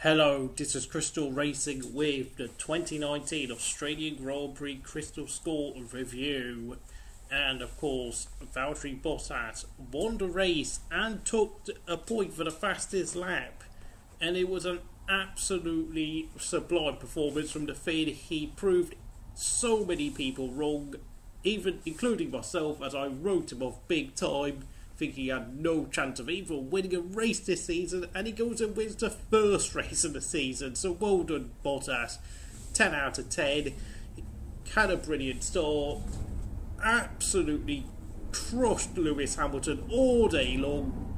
Hello, this is Crystal Racing with the 2019 Australian Grand Prix Crystal Score Review. And of course, Valtteri Bottas won the race and took a point for the fastest lap. And it was an absolutely sublime performance from the field. He proved so many people wrong, even including myself, as I wrote him off big time, thinking he had no chance of even winning a race this season, and he goes and wins the first race of the season. So well done, Bottas. 10 out of 10. Had a brilliant start. Absolutely crushed Lewis Hamilton all day long.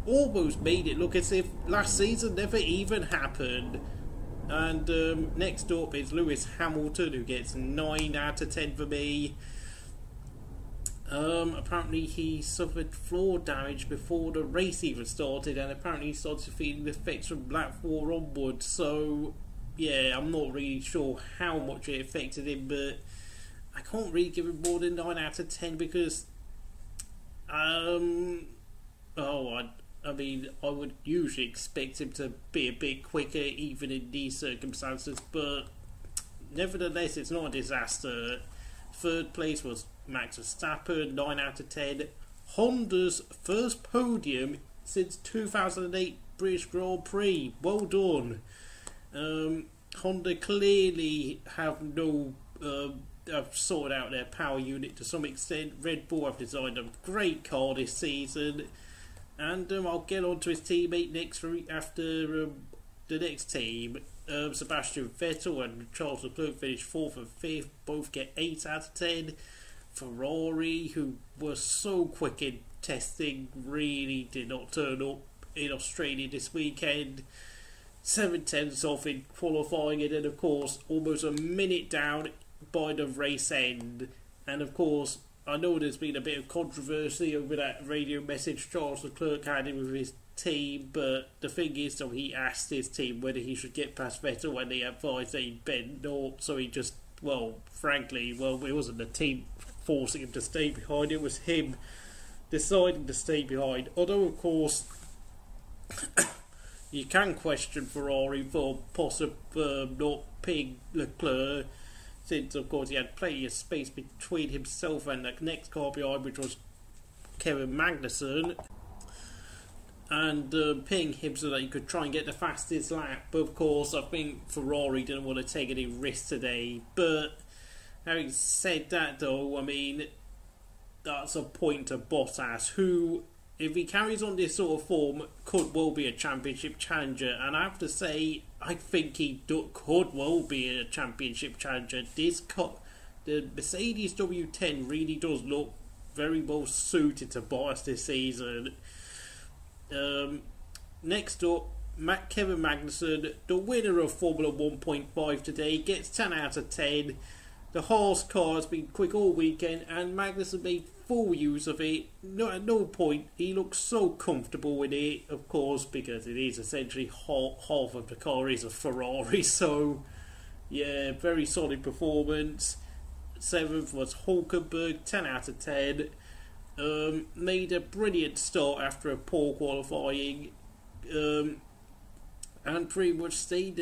Almost made it look as if last season never even happened. And next up is Lewis Hamilton, who gets 9 out of 10 for me. Apparently he suffered floor damage before the race even started, and apparently he started feeling the effects from lap 4 onwards. So yeah, I'm not really sure how much it affected him, but I can't really give him more than 9 out of 10 because I mean, I would usually expect him to be a bit quicker even in these circumstances, but nevertheless it's not a disaster. Third place was Max Verstappen, 9 out of 10. Honda's first podium since 2008 British Grand Prix. Well done. Honda clearly have sorted out their power unit to some extent. Red Bull have designed a great car this season. And I'll get on to his teammate next week after the next team. Sebastian Vettel and Charles Leclerc finished 4th and 5th. Both get 8 out of 10. Ferrari, who were so quick in testing, really did not turn up in Australia this weekend. 7/10 off in qualifying, and then of course almost a minute down by the race end. And of course, I know there's been a bit of controversy over that radio message Charles Leclerc had in with his team, but the thing is, so he asked his team whether he should get past Vettel, and they advised they bet not. So he just, frankly, it wasn't the team forcing him to stay behind, it was him deciding to stay behind. Although of course you can question Ferrari for possibly not picking Leclerc, since of course he had plenty of space between himself and the next car behind, which was Kevin Magnussen, and paying him so that he could try and get the fastest lap. But of course I think Ferrari didn't want to take any risks today. But having said that though, I mean, that's a point to Bottas, who, if he carries on this sort of form, could well be a championship challenger. And I have to say, I think he could well be a championship challenger. The Mercedes W10 really does look very well suited to Bottas this season. Next up, Kevin Magnussen, the winner of Formula 1.5 today, gets 10 out of 10. The Haas car has been quick all weekend, and Magnussen made full use of it. At no point he looks so comfortable with it, of course, because it is essentially half of the car is a Ferrari. So yeah, very solid performance. 7th was Hulkenberg, 10 out of 10. Made a brilliant start after a poor qualifying, and pretty much stayed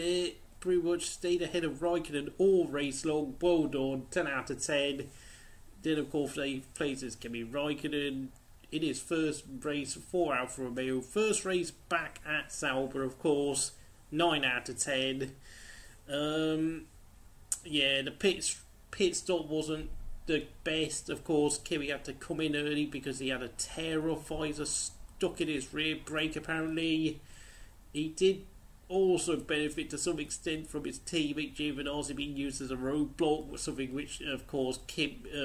ahead of Raikkonen all race long. Well done, 10 out of 10. Then of course they places Kimi Raikkonen in his first race for Alfa Romeo. First race back at Sauber, of course, 9 out of 10. Yeah, the pit stop wasn't the best. Of course, Kimi had to come in early because he had a tear of visor stuck in his rear brake apparently. He did also benefit to some extent from his teammate Giovinazzi being used as a roadblock, something which of course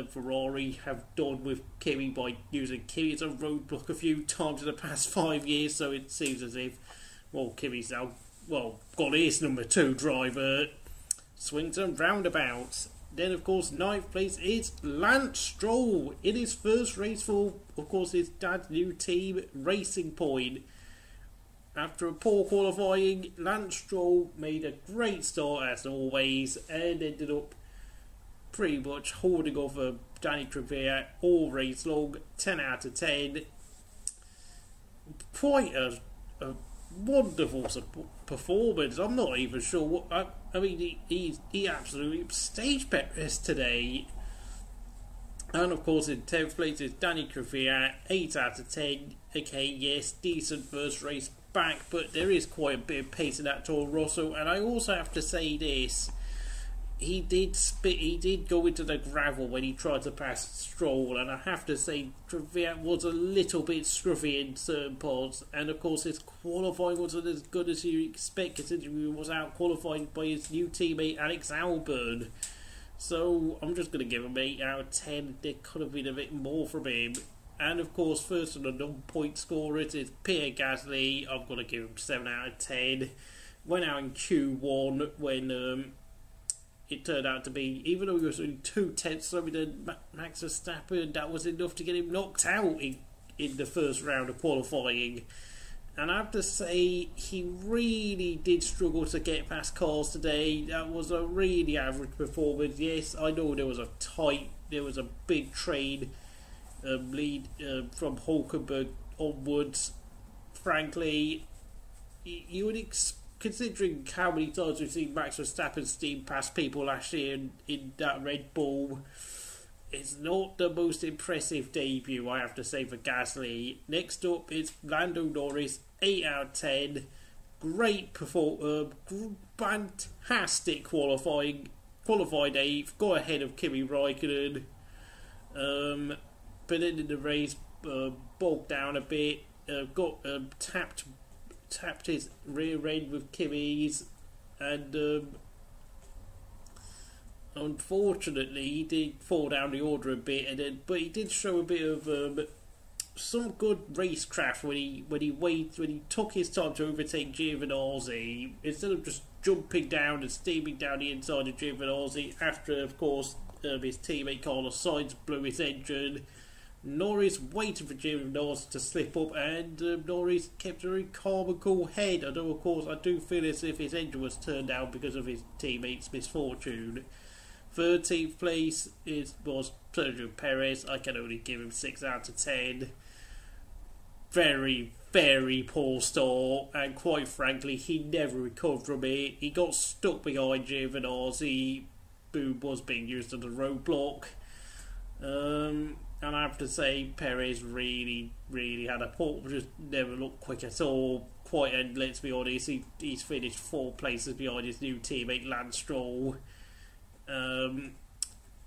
Ferrari have done with Kimi by using Kimi as a roadblock a few times in the past 5 years. So it seems as if, Kimi's now got his number 2 driver. Swings and roundabouts. Then of course 9th place is Lance Stroll in his first race for, of course, his dad's new team, Racing Point. After a poor qualifying, Lance Stroll made a great start as always, and ended up pretty much holding off Danny Kvyat all race long, 10 out of 10. Quite a wonderful performance. I'm not even sure what. I mean, he absolutely staged Perez today. And of course, in 10th place is Danny Kvyat, 8 out of 10. Okay, yes, decent first race back, but there is quite a bit of pace in that Toro Rosso. And I also have to say this. He did go into the gravel when he tried to pass Stroll, and I have to say Kvyat was a little bit scruffy in certain parts, and of course his qualifying wasn't as good as you expect considering he was out qualified by his new teammate Alex Albon. So I'm just going to give him 8 out of 10. There could have been a bit more from him. And of course, first on the non-point scorers is Pierre Gasly. I'm going to give him 7 out of 10. Went out in Q1 when it turned out to be, even though he was only 2 tenths slower than Max Verstappen, that was enough to get him knocked out in the first round of qualifying. And I have to say, he really did struggle to get past cars today. That was a really average performance. Yes, I know there was a big train lead from Hulkenberg onwards. Frankly, you would considering how many times we've seen Max Verstappen steam past people last year in that Red Bull, it's not the most impressive debut, I have to say, for Gasly. Next up is Lando Norris, 8 out of 10. Great performance, fantastic qualifying. Qualified 8th, got ahead of Kimi Raikkonen. But then in the race, bogged down a bit, got tapped his rear end with Kimi's, and unfortunately he did fall down the order a bit, but he did show a bit of some good racecraft when he took his time to overtake Giovinazzi instead of just jumping down and steaming down the inside of Giovinazzi after, of course, his teammate Carlos Sainz blew his engine. Norris waited for Giovinazzi to slip up, and Norris kept a very calm and cool head. Although, of course, I do feel as if his engine was turned down because of his teammate's misfortune. 13th place was Sergio Perez. I can only give him 6 out of 10. Very, very poor start, and quite frankly, he never recovered from it. He got stuck behind Giovinazzi, who was being used as a roadblock. And I have to say, Perez really, really had a poor, just never looked quick at all. And let's be honest, he's finished 4 places behind his new teammate Lance Stroll. I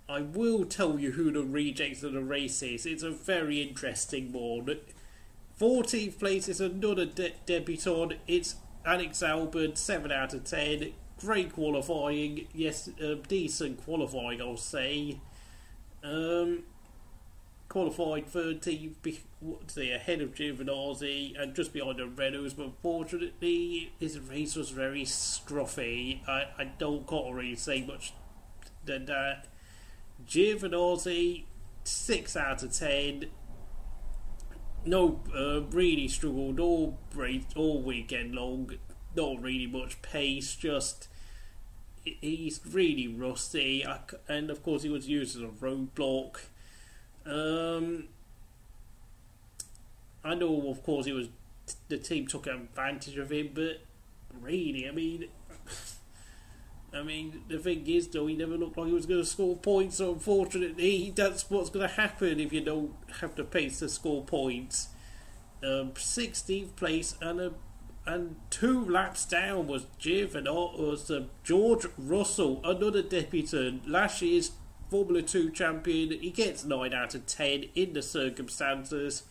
will tell you who the rejects of the race is. It's a very interesting one. 14th place is another debutant. It's Alex Albon, 7 out of 10. Great qualifying. Yes, decent qualifying, I'll say. Qualified 13th, ahead of Giovinazzi and just behind the Renaults, but unfortunately his race was very scruffy. I don't can't really say much than that. Giovinazzi, 6 out of 10. No, really struggled all weekend long. Not really much pace, just he's really rusty, and of course he was used as a roadblock. I know, of course, the team took advantage of him, but really, I mean, the thing is, though, he never looked like he was going to score points. So unfortunately, that's what's going to happen if you don't have the pace to score points. 16th place and 2 laps down was George Russell, another debutant, last year's Formula 2 champion. He gets 9 out of 10 in the circumstances.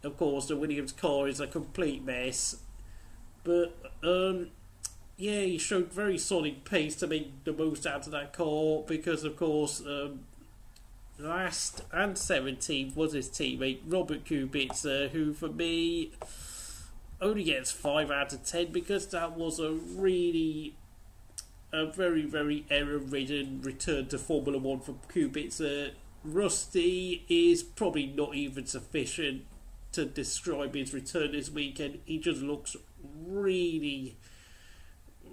Of course, the Williams car is a complete mess. But, yeah, he showed very solid pace to make the most out of that car because, of course, last and 17th was his teammate Robert Kubica, who, for me, only gets 5 out of 10 because that was a very, very error-ridden return to Formula 1 for Kubica. Rusty is probably not even sufficient to describe his return this weekend. He just looks really,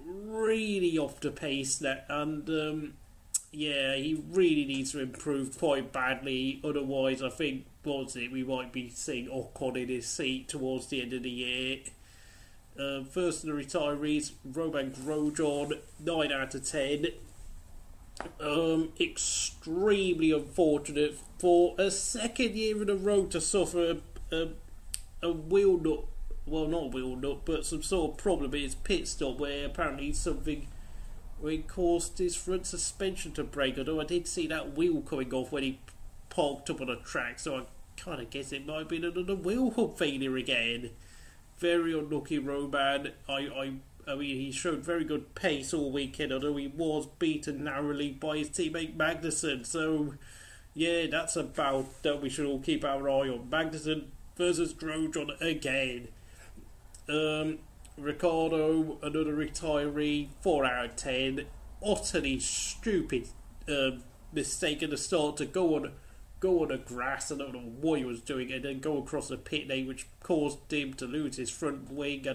really off the pace now, and yeah, he really needs to improve quite badly. Otherwise, I think we might be seeing Ocon in his seat towards the end of the year. First of the retirees, Roman Grosjean, 9 out of 10. Extremely unfortunate for a second year in a row to suffer a wheel nut, well, not wheel nut, but some sort of problem in his pit stop where apparently something caused his front suspension to break. Although I did see that wheel coming off when he parked up on a track, so I kind of guess it might have been another wheel hub failure again. Very unlucky Roman. I mean, he showed very good pace all weekend, although he was beaten narrowly by his teammate Magnussen. So, yeah, that's about that we should all keep our eye on. Magnussen versus Grosjean again. Ricciardo, another retiree, 4 out of 10. Utterly stupid mistake at the start to go on the grass. I don't know what he was doing, and then go across the pit lane, which caused him to lose his front wing.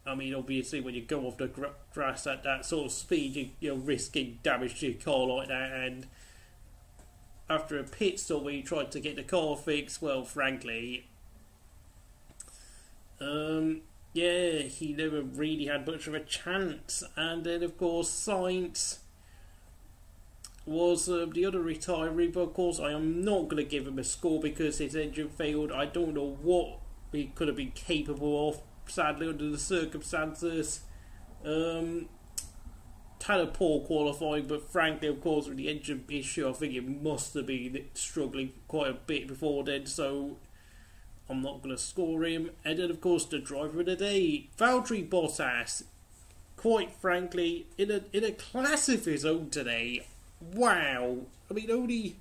I mean, obviously, when you go off the grass at that sort of speed, you're risking damage to your car like that. And after a pit stop where he tried to get the car fixed, well, frankly, yeah, he never really had much of a chance. And then, of course, Sainz was the other retiree, but of course, I am not going to give him a score because his engine failed. I don't know what he could have been capable of. Sadly, under the circumstances, had a poor qualifying, but frankly, of course, with the engine issue, I think it must have been struggling quite a bit before then, so I'm not going to score him. And then, of course, the driver of the day, Valtteri Bottas, quite frankly, in a class of his own today. Wow. I mean,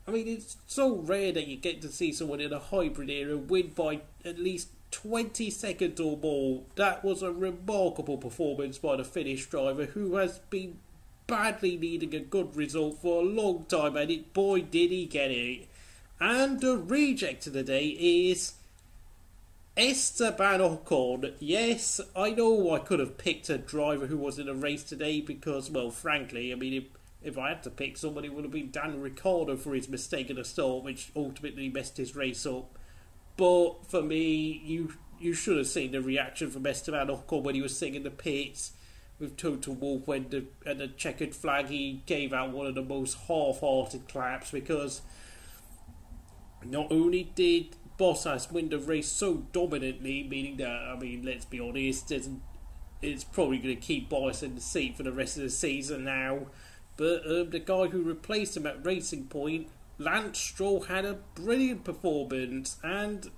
it's so rare that you get to see someone in a hybrid era win by at least 20 seconds or more. That was a remarkable performance by the Finnish driver, who has been badly needing a good result for a long time, and boy did he get it. And the reject of the day is Esteban Ocon. Yes, I know I could have picked a driver who was in a race today because, well, frankly, I mean, if I had to pick somebody, it would have been Daniel Ricciardo for his mistake at the start, which ultimately messed his race up. But for me, you should have seen the reaction from Esteban Ocon when he was sitting in the pits with Toto Wolff at the checkered flag. He gave out one of the most half-hearted claps because not only did Bottas win the race so dominantly, meaning that, I mean, let's be honest, it's probably going to keep Bottas in the seat for the rest of the season now, but the guy who replaced him at Racing Point, Lance Stroll, had a brilliant performance. And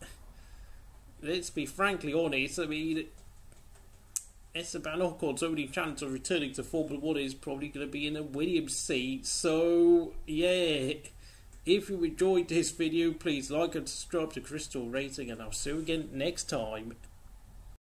let's be frankly honest, I mean, Esteban Ocon's only chance of returning to Formula 1 is probably going to be in a Williams seat. So, yeah, if you enjoyed this video, please like and subscribe to Crystal Racing, and I'll see you again next time.